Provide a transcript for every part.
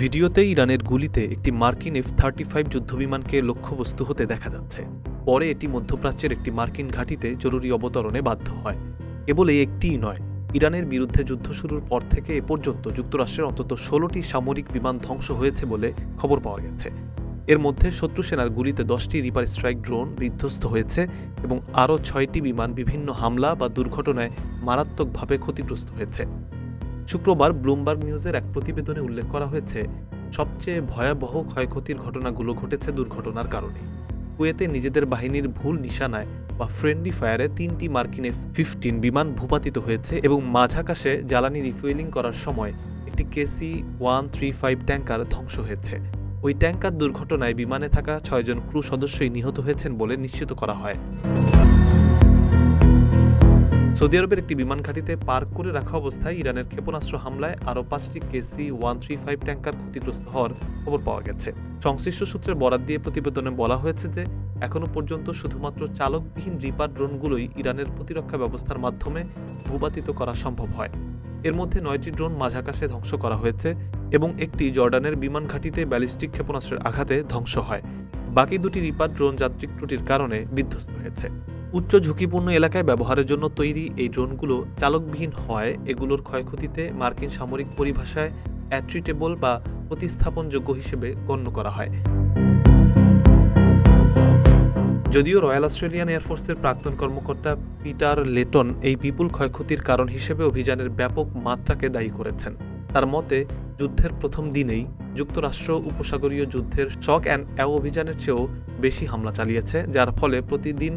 ভিডিওতে ইরানের গুলিতে একটি মার্কিন F-35 যুদ্ধবিমানকে লক্ষ্যবস্তু হতে দেখা যাচ্ছে। পরে এটি মধ্যপ্রাচ্যের একটি মার্কিন ঘাঁটিতে জরুরি অবতরণে বাধ্য হয়। কেবল এই একটিই নয়, ইরানের বিরুদ্ধে যুদ্ধ শুরুর পর থেকে এ পর্যন্ত যুক্তরাষ্ট্রের অন্তত 16টি সামরিক বিমান ধ্বংস হয়েছে বলে খবর পাওয়া গেছে। এর মধ্যে শত্রু সেনার গুলিতে 10টি রিপার স্ট্রাইক ড্রোন বিধ্বস্ত হয়েছে এবং আরও 6টি বিমান বিভিন্ন হামলা বা দুর্ঘটনায় মারাত্মকভাবে ক্ষতিগ্রস্ত হয়েছে। শুক্রবার ব্লুমবার্গ নিউজের এক প্রতিবেদনে উল্লেখ করা হয়েছে, সবচেয়ে ভয়াবহ ক্ষয়ক্ষতির ঘটনাগুলো ঘটেছে দুর্ঘটনার কারণে। কুয়েতে নিজেদের বাহিনীর ভুল নিশানায় বা ফ্রেন্ডলি ফায়ারে 3টি মার্কিন F-15 বিমান ভূপাতিত হয়েছে এবং মাঝাকাশে জ্বালানি রিফুয়েলিং করার সময় একটি KC-135 ট্যাঙ্কার ধ্বংস হয়েছে। ওই ট্যাঙ্কার দুর্ঘটনায় বিমানে থাকা 6 জন ক্রু সদস্যই নিহত হয়েছেন বলে নিশ্চিত করা হয়। সৌদি আরবের একটি বিমান ঘাঁটিতে পার্ক করে রাখা অবস্থায় ইরানের ক্ষেপণাস্ত্র হামলায় আরও 5টি KC-135 ট্যাঙ্কার ক্ষতিগ্রস্ত হওয়ার খবর পাওয়া গেছে। সংশ্লিষ্ট সূত্রের বরাত দিয়ে প্রতিবেদনে বলা হয়েছে যে এখনও পর্যন্ত শুধুমাত্র চালকবিহীন রিপার ড্রোনগুলোই ইরানের প্রতিরক্ষা ব্যবস্থার মাধ্যমে ভূপাতিত করা সম্ভব হয়। এর মধ্যে 9টি ড্রোন মাঝাকাশে ধ্বংস করা হয়েছে এবং একটি জর্ডানের বিমান ঘাঁটিতে ব্যালিস্টিক ক্ষেপণাস্ত্রের আঘাতে ধ্বংস হয়। বাকি 2টি রিপার ড্রোন যান্ত্রিক ত্রুটির কারণে বিধ্বস্ত হয়েছে। উচ্চ ঝুঁকিপূর্ণ এলাকায় ব্যবহারের জন্য তৈরি এই ড্রোনগুলো চালকবিহীন হওয়ায় এগুলোর ক্ষয়ক্ষতিতে মার্কিন সামরিক পরিভাষায় অ্যাট্রিটেবল বা প্রতিস্থাপনযোগ্য হিসেবে গণ্য করা হয়। যদিও রয়্যাল অস্ট্রেলিয়ান এয়ারফোর্সের প্রাক্তন কর্মকর্তা পিটার লেটন এই বিপুল ক্ষয়ক্ষতির কারণ হিসেবে অভিযানের ব্যাপক মাত্রাকে দায়ী করেছেন। তার মতে, যুদ্ধের প্রথম দিনেই যুক্তরাষ্ট্র উপসাগরীয় যুদ্ধের শক অ্যান্ড অ্যাও অভিযানের চেয়েও বেশি হামলা চালিয়েছে, যার ফলে প্রতিদিন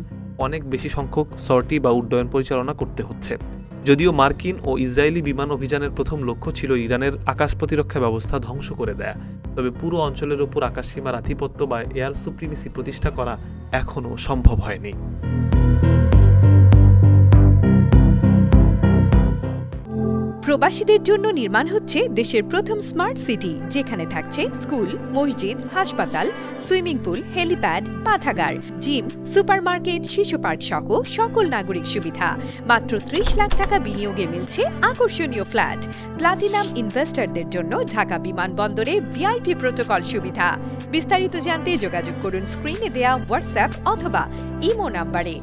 অনেক বেশি সংখ্যক সর্টি বা উড্ডয়ন পরিচালনা করতে হচ্ছে। যদিও মার্কিন ও ইসরায়েলি বিমান অভিযানের প্রথম লক্ষ্য ছিল ইরানের আকাশ প্রতিরক্ষা ব্যবস্থা ধ্বংস করে দেয়া, তবে পুরো অঞ্চলের ওপর আকাশসীমার আধিপত্য বা এয়ার সুপ্রিমেসি প্রতিষ্ঠা করা এখনও সম্ভব হয়নি। প্রবাসীদের জন্য নির্মাণ হচ্ছে দেশের প্রথম স্মার্ট সিটি, যেখানে থাকছে স্কুল, মসজিদ, হাসপাতাল, সুইমিং পুল, হেলিপ্যাড, পাঠাগার, জিম, সুপারমার্কেট, শিশু পার্ক সহ সকল নাগরিক সুবিধা। মাত্র 30 লাখ টাকা বিনিয়োগে মিলছে আকর্ষণীয় ফ্ল্যাট। প্লাটিনাম ইনভেস্টরদের জন্য ঢাকা বিমানবন্দরে VIP প্রোটোকল সুবিধা। বিস্তারিত জানতে যোগাযোগ করুন স্ক্রিনে দেয়া হোয়াটসঅ্যাপ অথবা ইমো নাম্বারে।